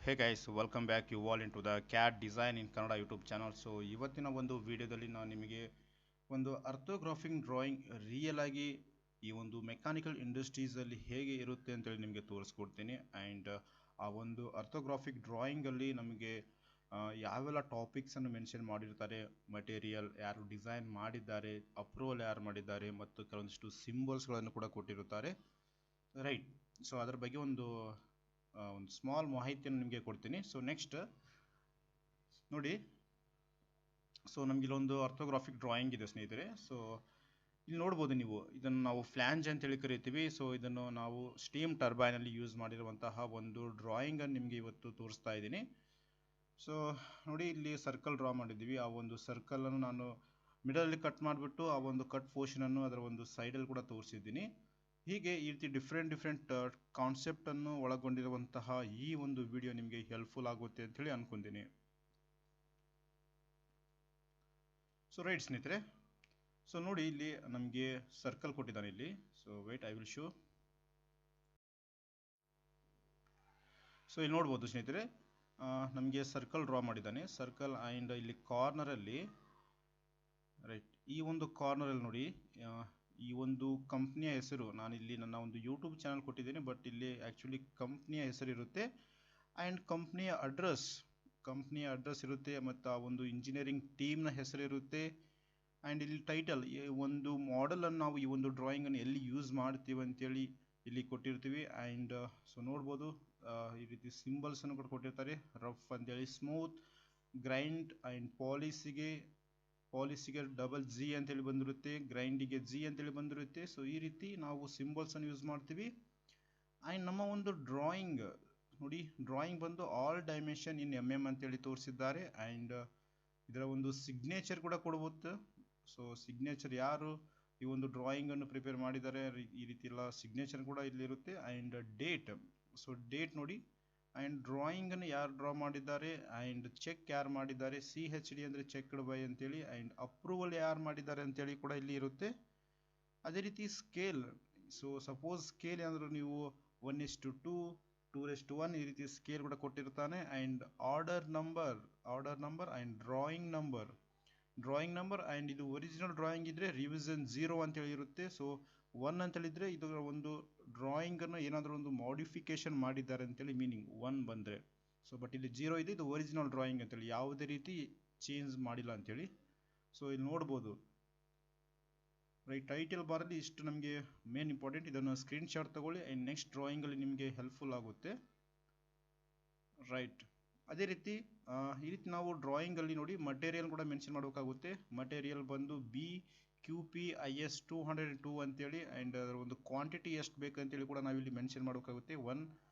Hey guys, welcome back you all into the CAD Design in Kannada YouTube channel. So ಇವತ್ತಿನ ಒಂದು ವಿಡಿಯೋದಲ್ಲಿ ನಾನು ನಿಮಗೆ ಒಂದು ಅರ್ಥೋಗ್ರಾಫಿಕ್ ಡ್ರಾಯಿಂಗ್ ರಿಯಲ್ ಆಗಿ ಈ ಒಂದು ಮೆಕ್ಯಾನಿಕಲ್ ಇಂಡಸ್ಟ್ರೀಸ್ ಅಲ್ಲಿ ಹೇಗೆ ಇರುತ್ತೆ ಅಂತೇಳಿ ನಿಮಗೆ ತೋರಿಸ್ಕೊಡ್ತೀನಿ. ಆ್ಯಂಡ್ ಆ ಒಂದು ಅರ್ಥೋಗ್ರಾಫಿಕ್ ಡ್ರಾಯಿಂಗ್ ಅಲ್ಲಿ ನಮಗೆ ಯಾವೆಲ್ಲ ಟಾಪಿಕ್ಸ್ ಅನ್ನು ಮೆನ್ಷನ್ ಮಾಡಿರ್ತಾರೆ, ಮಟೀರಿಯಲ್ ಯಾರು ಡಿಸೈನ್ ಮಾಡಿದ್ದಾರೆ, ಅಪ್ರೂವಲ್ ಯಾರು ಮಾಡಿದ್ದಾರೆ ಮತ್ತು ಕೆಲವೊಂದಿಷ್ಟು ಸಿಂಬಲ್ಸ್ಗಳನ್ನು ಕೂಡ ಕೊಟ್ಟಿರುತ್ತಾರೆ, ರೈಟ್. ಸೊ ಅದರ ಬಗ್ಗೆ ಒಂದು ಸ್ಮಾಲ್ ಮಾಹಿತಿಯನ್ನು ನಿಮಗೆ ಕೊಡ್ತೀನಿ. ಸೊ ನೆಕ್ಸ್ಟ್ ನೋಡಿ, ಸೊ ನಮ್ಗೆ ಇಲ್ಲೊಂದು ಅರ್ಥೋಗ್ರಾಫಿಕ್ ಡ್ರಾಯಿಂಗ್ ಇದೆ ಸ್ನೇಹಿತರೆ. ಸೊ ಇಲ್ಲಿ ನೋಡ್ಬೋದು ನೀವು, ಇದನ್ನು ನಾವು ಫ್ಲ್ಯಾಂಜ್ ಅಂತೇಳಿ ಕರಿತೀವಿ. ಸೊ ಇದನ್ನು ನಾವು ಸ್ಟೀಮ್ ಟರ್ಬೈನಲ್ಲಿ ಯೂಸ್ ಮಾಡಿರುವಂತಹ ಒಂದು ಡ್ರಾಯಿಂಗನ್ನು ನಿಮಗೆ ಇವತ್ತು ತೋರಿಸ್ತಾ ಇದ್ದೀನಿ. ಸೊ ನೋಡಿ, ಇಲ್ಲಿ ಸರ್ಕಲ್ ಡ್ರಾ ಮಾಡಿದ್ದೀವಿ. ಆ ಒಂದು ಸರ್ಕಲನ್ನು ನಾನು ಮಿಡಲಲ್ಲಿ ಕಟ್ ಮಾಡಿಬಿಟ್ಟು ಆ ಒಂದು ಕಟ್ ಪೋರ್ಷನನ್ನು ಅದರ ಒಂದು ಸೈಡಲ್ಲಿ ಕೂಡ ತೋರಿಸಿದ್ದೀನಿ. ಹೀಗೆ ಈ ರೀತಿ ಡಿಫ್ರೆಂಟ್ ಕಾನ್ಸೆಪ್ಟನ್ನು ಒಳಗೊಂಡಿರುವಂತಹ ಈ ಒಂದು ವಿಡಿಯೋ ನಿಮಗೆ ಹೆಲ್ಪ್ಫುಲ್ ಆಗುತ್ತೆ ಅಂತೇಳಿ ಅನ್ಕೊಂತೀನಿ. ಸೊ ರೈಟ್ ಸ್ನೇಹಿತರೆ, ಸೊ ನೋಡಿ ಇಲ್ಲಿ ನಮಗೆ ಸರ್ಕಲ್ ಕೊಟ್ಟಿದ್ದಾನೆ ಇಲ್ಲಿ. So wait, I will show. So ಇಲ್ಲಿ ನೋಡ್ಬೋದು ಸ್ನೇಹಿತರೆ, ನಮಗೆ ಸರ್ಕಲ್ ಡ್ರಾ ಮಾಡಿದ್ದಾನೆ. ಸರ್ಕಲ್ ಆ್ಯಂಡ್ ಇಲ್ಲಿ ಕಾರ್ನರಲ್ಲಿ, ರೈಟ್, ಈ ಒಂದು ಕಾರ್ನರಲ್ಲಿ ನೋಡಿ, ಈ ಒಂದು ಕಂಪ್ನಿಯ ಹೆಸರು ನಾನಿಲ್ಲಿ ನನ್ನ ಒಂದು ಯೂಟ್ಯೂಬ್ ಚಾನಲ್ ಕೊಟ್ಟಿದ್ದೀನಿ, ಬಟ್ ಇಲ್ಲಿ ಆ್ಯಕ್ಚುಲಿ ಕಂಪ್ನಿಯ ಹೆಸರು ಇರುತ್ತೆ ಆ್ಯಂಡ್ ಕಂಪ್ನಿಯ ಅಡ್ರೆಸ್ ಇರುತ್ತೆ ಮತ್ತು ಆ ಒಂದು ಇಂಜಿನಿಯರಿಂಗ್ ಟೀಮ್ನ ಹೆಸರು ಇರುತ್ತೆ. ಆ್ಯಂಡ್ ಇಲ್ಲಿ ಟೈಟಲ್, ಈ ಒಂದು ಮಾಡೆಲನ್ನು ನಾವು ಈ ಒಂದು ಡ್ರಾಯಿಂಗನ್ನು ಎಲ್ಲಿ ಯೂಸ್ ಮಾಡ್ತೀವಿ ಅಂತೇಳಿ ಇಲ್ಲಿ ಕೊಟ್ಟಿರ್ತೀವಿ. ಆ್ಯಂಡ್ ಸೊ ನೋಡ್ಬೋದು, ಈ ರೀತಿ ಸಿಂಬಲ್ಸನ್ನು ಕೂಡ ಕೊಟ್ಟಿರ್ತಾರೆ. ರಫ್ ಅಂತೇಳಿ, ಸ್ಮೂತ್, ಗ್ರೈಂಡ್ ಆ್ಯಂಡ್ ಪಾಲಿಸಿಗೆ ಡಬಲ್ ಜಿ ಅಂತೇಳಿ ಬಂದಿರುತ್ತೆ, ಗ್ರೈಂಡಿಗೆ ಜಿ ಅಂತೇಳಿ ಬಂದಿರುತ್ತೆ. ಸೊ ಈ ರೀತಿ ನಾವು ಸಿಂಬಲ್ಸನ್ನು ಯೂಸ್ ಮಾಡ್ತೀವಿ. ಆ್ಯಂಡ್ ನಮ್ಮ ಒಂದು ಡ್ರಾಯಿಂಗ್ ನೋಡಿ, ಡ್ರಾಯಿಂಗ್ ಬಂದು ಆಲ್ ಡೈಮೆನ್ಷನ್ ಇನ್ MM ಅಂತೇಳಿ ತೋರಿಸಿದ್ದಾರೆ. ಆ್ಯಂಡ್ ಇದರ ಒಂದು ಸಿಗ್ನೇಚರ್ ಕೂಡ ಕೊಡ್ಬೋದು. ಸೊ ಸಿಗ್ನೇಚರ್ ಯಾರು ಈ ಒಂದು ಡ್ರಾಯಿಂಗನ್ನು ಪ್ರಿಪೇರ್ ಮಾಡಿದ್ದಾರೆ, ಈ ರೀತಿ ಎಲ್ಲ ಸಿಗ್ನೇಚರ್ ಕೂಡ ಇಲ್ಲಿರುತ್ತೆ. ಆ್ಯಂಡ್ ಡೇಟ್, ಸೊ ಡೇಟ್ ನೋಡಿ, ಆ್ಯಂಡ್ ಡ್ರಾಯಿಂಗನ್ನು ಯಾರು ಡ್ರಾ ಮಾಡಿದ್ದಾರೆ, ಆ್ಯಂಡ್ ಚೆಕ್ ಯಾರು ಮಾಡಿದ್ದಾರೆ, CHD ಅಂದರೆ ಚೆಕ್ಡ್ ಬೈ ಅಂತೇಳಿ, ಆ್ಯಂಡ್ ಅಪ್ರೂವಲ್ ಯಾರು ಮಾಡಿದ್ದಾರೆ ಅಂತೇಳಿ ಕೂಡ ಇಲ್ಲಿ ಇರುತ್ತೆ. ಅದೇ ರೀತಿ ಸ್ಕೇಲ್, ಸೊ ಸಪೋಸ್ ಸ್ಕೇಲ್ ಏನಾದರೂ ನೀವು 1:2, 2:1 ಈ ರೀತಿ ಸ್ಕೇಲ್ ಕೂಡ ಕೊಟ್ಟಿರ್ತಾನೆ. And order number and drawing number and ಇದು ಒರಿಜಿನಲ್ ಡ್ರಾಯಿಂಗ್ ಇದ್ದರೆ ರಿವಿಷನ್ 0 ಅಂತೇಳಿ ಇರುತ್ತೆ. ಸೊ 1 ಅಂತೇಳಿದರೆ ಇದರ ಒಂದು ಡ್ರಾಯಿಂಗನ್ನು ಏನಾದರೂ ಒಂದು ಮಾಡಿಫಿಕೇಶನ್ ಮಾಡಿದ್ದಾರೆ ಅಂತೇಳಿ ಮೀನಿಂಗ್ 1 ಬಂದರೆ. ಸೊ ಬಟ್ ಇಲ್ಲಿ 0 ಇದೆ, ಇದು ಒರಿಜಿನಲ್ ಡ್ರಾಯಿಂಗ್ ಅಂತೇಳಿ ಯಾವುದೇ ರೀತಿ ಚೇಂಜ್ ಮಾಡಿಲ್ಲ ಅಂತೇಳಿ. ಸೊ ಇಲ್ಲಿ ನೋಡ್ಬೋದು, ರೈಟ್, ಟೈಟಲ್ ಬಾರಲ್ಲಿ ಇಷ್ಟು ನಮಗೆ ಮೇನ್ ಇಂಪಾರ್ಟೆಂಟ್. ಇದನ್ನು ಸ್ಕ್ರೀನ್ಶಾಟ್ ತಗೊಳ್ಳಿ ಆ್ಯಂಡ್ ನೆಕ್ಸ್ಟ್ ಡ್ರಾಯಿಂಗಲ್ಲಿ ನಿಮಗೆ ಹೆಲ್ಪ್ಫುಲ್ ಆಗುತ್ತೆ, ರೈಟ್. ಅದೇ ರೀತಿ ಈ ರೀತಿ ನಾವು ಡ್ರಾಯಿಂಗಲ್ಲಿ ನೋಡಿ ಮಟೀರಿಯಲ್ ಕೂಡ ಮೆನ್ಷನ್ ಮಾಡಬೇಕಾಗುತ್ತೆ. ಮಟೀರಿಯಲ್ ಬಂದು BQPIS 202 ಅಂತೇಳಿ, ಆ್ಯಂಡ್ ಅದರ ಒಂದು ಕ್ವಾಂಟಿಟಿ ಎಷ್ಟು ಬೇಕಂತೇಳಿ ಕೂಡ ನಾವಿಲ್ಲಿ ಮೆನ್ಷನ್ ಮಾಡಬೇಕಾಗುತ್ತೆ. 1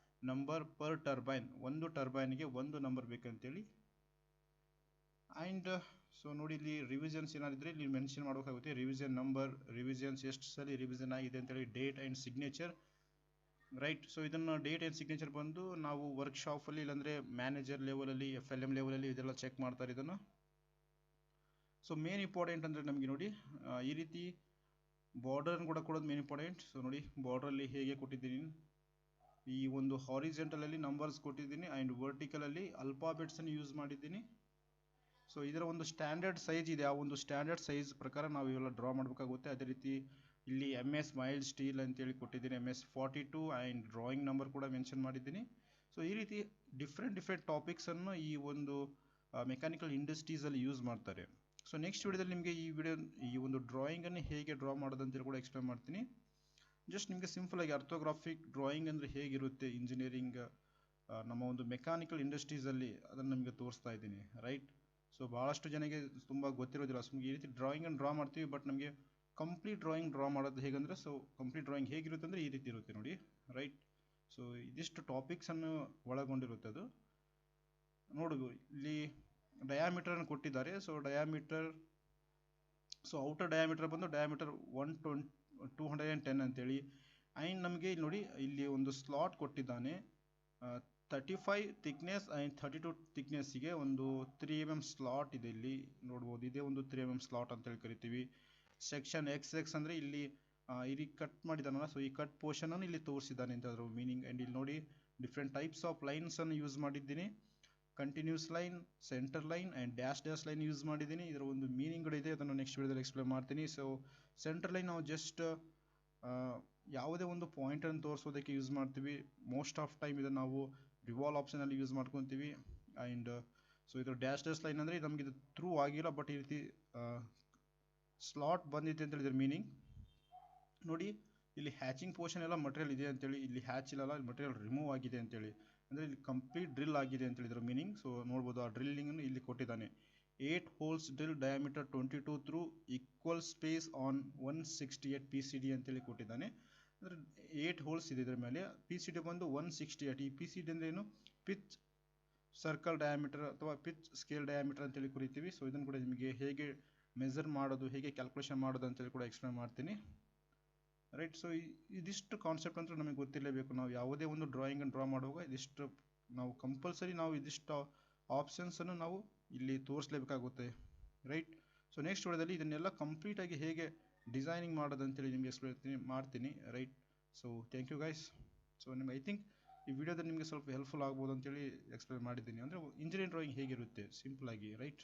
ನಂಬರ್ ಪರ್ ಟರ್ಬೈನ್, ಒಂದು ಟರ್ಬೈನ್ಗೆ 1 ನಂಬರ್ ಬೇಕಂತೇಳಿ. ಆ್ಯಂಡ್ ಸೊ ನೋಡಿ, ಇಲ್ಲಿ ರಿವಿಷನ್ಸ್ ಏನಾದಿದ್ರೆ ಇಲ್ಲಿ ಮೆನ್ಷನ್ ಮಾಡಬೇಕಾಗುತ್ತೆ. ರಿವಿಷನ್ ನಂಬರ್, ರಿವಿಷನ್ಸ್ ಎಷ್ಟು ಸಲ ರಿವಿಷನ್ ಆಗಿದೆ ಅಂತೇಳಿ, date and signature, right. So ಇದನ್ನು ಡೇಟ್ ಆ್ಯಂಡ್ ಸಿಗ್ನೇಚರ್ ಬಂದು ನಾವು ವರ್ಕ್ಶಾಪಲ್ಲಿ ಇಲ್ಲಾಂದರೆ ಮ್ಯಾನೇಜರ್ ಲೆವೆಲಲ್ಲಿ, FLM ಲೆವೆಲಲ್ಲಿ ಇದೆಲ್ಲ ಚೆಕ್ ಮಾಡ್ತಾರೆ ಇದನ್ನು. ಸೊ ಮೇನ್ ಇಂಪಾರ್ಟೆಂಟ್ ಅಂದರೆ ನಮಗೆ ನೋಡಿ, ಈ ರೀತಿ ಬಾರ್ಡರ್ನ ಕೂಡ ಕೊಡೋದು ಮೇನ್ ಇಂಪಾರ್ಟೆಂಟ್. ಸೊ ನೋಡಿ, ಬಾರ್ಡ್ರಲ್ಲಿ ಹೇಗೆ ಕೊಟ್ಟಿದ್ದೀನಿ, ಈ ಒಂದು ಹಾರಿಜೆಂಟಲಲ್ಲಿ ನಂಬರ್ಸ್ ಕೊಟ್ಟಿದ್ದೀನಿ ಆ್ಯಂಡ್ ವರ್ಟಿಕಲಲ್ಲಿ ಅಲ್ಫಾಬೆಟ್ಸನ್ನು ಯೂಸ್ ಮಾಡಿದ್ದೀನಿ. ಸೊ ಇದರ ಒಂದು ಸ್ಟ್ಯಾಂಡರ್ಡ್ ಸೈಜ್ ಇದೆ, ಆ ಒಂದು ಸ್ಟ್ಯಾಂಡರ್ಡ್ ಸೈಜ್ ಪ್ರಕಾರ ನಾವು ಇವೆಲ್ಲ ಡ್ರಾ ಮಾಡಬೇಕಾಗುತ್ತೆ. ಅದೇ ರೀತಿ ಇಲ್ಲಿ MS ಮೈಲ್ಡ್ ಸ್ಟೀಲ್ ಅಂತೇಳಿ ಕೊಟ್ಟಿದ್ದೀನಿ, MS 42 ಆ್ಯಂಡ್ ಡ್ರಾಯಿಂಗ್ ನಂಬರ್ ಕೂಡ ಮೆನ್ಷನ್ ಮಾಡಿದ್ದೀನಿ. ಸೊ ಈ ರೀತಿ ಡಿಫ್ರೆಂಟ್ ಟಾಪಿಕ್ಸನ್ನು ಈ ಒಂದು ಮೆಕ್ಯಾನಿಕಲ್ ಇಂಡಸ್ಟ್ರೀಸಲ್ಲಿ ಯೂಸ್ ಮಾಡ್ತಾರೆ. ಸೊ ನೆಕ್ಸ್ಟ್ ವಿಡಿಯೋದಲ್ಲಿ ನಿಮಗೆ ಈ ಒಂದು ಡ್ರಾಯಿಂಗನ್ನು ಹೇಗೆ ಡ್ರಾ ಮಾಡೋದಂತೇಳಿ ಕೂಡ ಎಕ್ಸ್ಪ್ಲೇನ್ ಮಾಡ್ತೀನಿ. ಜಸ್ಟ್ ನಿಮಗೆ ಸಿಂಪಲಾಗಿ ಅರ್ಥೋಗ್ರಾಫಿಕ್ ಡ್ರಾಯಿಂಗ್ ಅಂದರೆ ಹೇಗಿರುತ್ತೆ ಇಂಜಿನಿಯರಿಂಗ್ ನಮ್ಮ ಒಂದು ಮೆಕ್ಯಾನಿಕಲ್ ಇಂಡಸ್ಟ್ರೀಸಲ್ಲಿ, ಅದನ್ನು ನಿಮಗೆ ತೋರಿಸ್ತಾ ಇದ್ದೀನಿ, ರೈಟ್. ಸೊ ಭಾಳಷ್ಟು ಜನಕ್ಕೆ ತುಂಬ ಗೊತ್ತಿರೋದಿಲ್ಲ. ಸೊ ಈ ರೀತಿ ಡ್ರಾಯಿಂಗನ್ನು ಡ್ರಾ ಮಾಡ್ತೀವಿ, ಬಟ್ ನಮಗೆ ಕಂಪ್ಲೀಟ್ ಡ್ರಾಯಿಂಗ್ ಡ್ರಾ ಮಾಡೋದು ಹೇಗಂದರೆ, ಸೊ ಕಂಪ್ಲೀಟ್ ಡ್ರಾಯಿಂಗ್ ಹೇಗಿರುತ್ತೆ ಅಂದರೆ ಈ ರೀತಿ ಇರುತ್ತೆ ನೋಡಿ, ರೈಟ್. ಸೊ ಇದಿಷ್ಟು ಟಾಪಿಕ್ಸನ್ನು ಒಳಗೊಂಡಿರುತ್ತೆ ಅದು. ನೋಡು, ಇಲ್ಲಿ ಡಯಾಮೀಟರನ್ನು ಕೊಟ್ಟಿದ್ದಾರೆ. So diameter, so outer diameter ಬಂದು ಡಯಾಮೀಟರ್ 210 ಅಂತೇಳಿ. ಆ್ಯಂಡ್ ನಮಗೆ ಇಲ್ಲಿ ನೋಡಿ, ಇಲ್ಲಿ ಒಂದು ಸ್ಲಾಟ್ ಕೊಟ್ಟಿದ್ದಾನೆ. 35 ಥಿಕ್ನೆಸ್ ಆ್ಯಂಡ್ 32 ಥಿಕ್ನೆಸ್ಸಿಗೆ ಒಂದು 3 mm ಸ್ಲಾಟ್ ಇದೆ. ಇಲ್ಲಿ ನೋಡ್ಬೋದು, ಇದೇ ಒಂದು 3 mm ಸ್ಲಾಟ್ ಅಂತೇಳಿ ಕರಿತೀವಿ. ಸೆಕ್ಷನ್ XX ಅಂದರೆ ಇಲ್ಲಿ ಇಲ್ಲಿ ಕಟ್ ಮಾಡಿದಾನಲ್ಲ, ಸೊ ಈ ಕಟ್ ಪೋರ್ಷನ್ ಅನ್ನು ಇಲ್ಲಿ ತೋರಿಸಿದ್ದಾನೆ ಅಂತ ಅದರ ಮೀನಿಂಗ್. ಆ್ಯಂಡ್ ಇಲ್ಲಿ ನೋಡಿ ಡಿಫ್ರೆಂಟ್ ಟೈಪ್ಸ್ ಆಫ್ ಲೈನ್ಸನ್ನು ಯೂಸ್ ಮಾಡಿದ್ದೀನಿ. Continuous line, centre line and dash line use ಮಾಡಿದ್ದೀನಿ. ಇದರ ಒಂದು ಮೀನಿಂಗ್ಗಳಿದೆ, ಅದನ್ನು ನೆಕ್ಸ್ಟ್ ವಿಡಿಯೋದಲ್ಲಿ ಎಕ್ಸ್ಪ್ಲೇನ್ ಮಾಡ್ತೀನಿ. ಸೊ ಸೆಂಟರ್ ಲೈನ್ ನಾವು ಜಸ್ಟ್ ಯಾವುದೇ ಒಂದು ಪಾಯಿಂಟನ್ನು ತೋರಿಸೋದಕ್ಕೆ ಯೂಸ್ ಮಾಡ್ತೀವಿ. ಮೋಸ್ಟ್ ಆಫ್ ಟೈಮ್ ಇದನ್ನು ನಾವು ರಿವಾಲ್ವ್ ಆಪ್ಷನಲ್ಲಿ ಯೂಸ್ ಮಾಡ್ಕೊತೀವಿ. ಆ್ಯಂಡ್ ಸೊ ಇದು ಡ್ಯಾಶ್ ಲೈನ್ ಅಂದರೆ ನಮಗೆ ಇದು ಥ್ರೂ ಆಗಿಲ್ಲ, ಬಟ್ ಈ ರೀತಿ ಸ್ಲಾಟ್ ಬಂದಿದೆ ಅಂತೇಳಿ ಇದರ ಮೀನಿಂಗ್. ನೋಡಿ ಇಲ್ಲಿ ಹ್ಯಾಚಿಂಗ್ ಪೋರ್ಷನ್ ಎಲ್ಲ ಮಟೀರಿಯಲ್ ಇದೆ ಅಂತೇಳಿ, ಇಲ್ಲಿ ಹ್ಯಾಚ್ ಇಲ್ಲಲ್ಲ, ಮಟೀರಿಯಲ್ ರಿಮೂವ್ ಆಗಿದೆ ಅಂತೇಳಿ, ಅಂದರೆ ಇಲ್ಲಿ ಕಂಪ್ಲೀಟ್ ಡ್ರಿಲ್ ಆಗಿದೆ ಅಂತೇಳಿ ಇದರ ಮೀನಿಂಗ್. ಸೊ ನೋಡ್ಬೋದು ಆ ಡ್ರಿಲ್ಲಿಂಗನ್ನು ಇಲ್ಲಿ ಕೊಟ್ಟಿದ್ದಾನೆ. 8 holes drill diameter 22 through equal space on 168 PCD ಅಂತೇಳಿ ಕೊಟ್ಟಿದ್ದಾನೆ. ಅಂದರೆ 8 ಹೋಲ್ಸ್ ಇದೆ ಇದರ ಮೇಲೆ. PCD ಬಂದು 168. ಈ PCD ಅಂದರೆ ಏನು, ಪಿಚ್ ಸರ್ಕಲ್ ಡಯಾಮೀಟರ್ ಅಥವಾ ಪಿಚ್ ಸ್ಕೇಲ್ ಡಯಾಮೀಟರ್ ಅಂತೇಳಿ ಕರಿತೀವಿ. ಸೊ ಇದನ್ನು ಕೂಡ ನಿಮಗೆ ಹೇಗೆ ಮೆಜರ್ ಮಾಡೋದು, ಹೇಗೆ ಕ್ಯಾಲ್ಕುಲೇಷನ್ ಮಾಡೋದು ಅಂತೇಳಿ ಕೂಡ ಎಕ್ಸ್ಪ್ಲೇನ್ ಮಾಡ್ತೀನಿ. ರೈಟ್. ಸೊ ಇದಿಷ್ಟು ಕಾನ್ಸೆಪ್ಟ್ ಅಂತೂ ನಮಗೆ ಗೊತ್ತಿರಲೇಬೇಕು. ನಾವು ಯಾವುದೇ ಒಂದು ಡ್ರಾಯಿಂಗನ್ನು ಡ್ರಾ ಮಾಡುವಾಗ ಇದಿಷ್ಟು ನಾವು ಕಂಪಲ್ಸರಿ ನಾವು ಇದಿಷ್ಟು ಆಪ್ಷನ್ಸನ್ನು ನಾವು ಇಲ್ಲಿ ತೋರಿಸಲೇಬೇಕಾಗುತ್ತೆ. ರೈಟ್. ಸೊ ನೆಕ್ಸ್ಟ್ ವಿಡಿಯೋದಲ್ಲಿ ಇದನ್ನೆಲ್ಲ ಕಂಪ್ಲೀಟಾಗಿ ಹೇಗೆ ಡಿಸೈನಿಂಗ್ ಮಾಡೋದು ಅಂತೇಳಿ ನಿಮಗೆ ಎಕ್ಸ್ಪ್ಲೇನ್ ಮಾಡ್ತೀನಿ. Right. So thank you guys. So ನಿಮ್ಗೆ ಐ ಥಿಂಕ್ ಈ ವಿಡಿಯೋದಲ್ಲಿ ನಿಮಗೆ ಸ್ವಲ್ಪ ಹೆಲ್ಪ್ಫುಲ್ ಆಗ್ಬೋದು ಅಂತೇಳಿ ಎಕ್ಸ್ಪ್ಲೇನ್ ಮಾಡಿದ್ದೀನಿ. ಅಂದರೆ ಇಂಜಿನಿಯರಿಂಗ್ ಡ್ರಾಯಿಂಗ್ ಹೇಗಿರುತ್ತೆ ಸಿಂಪಲ್ ಆಗಿ. ರೈಟ್.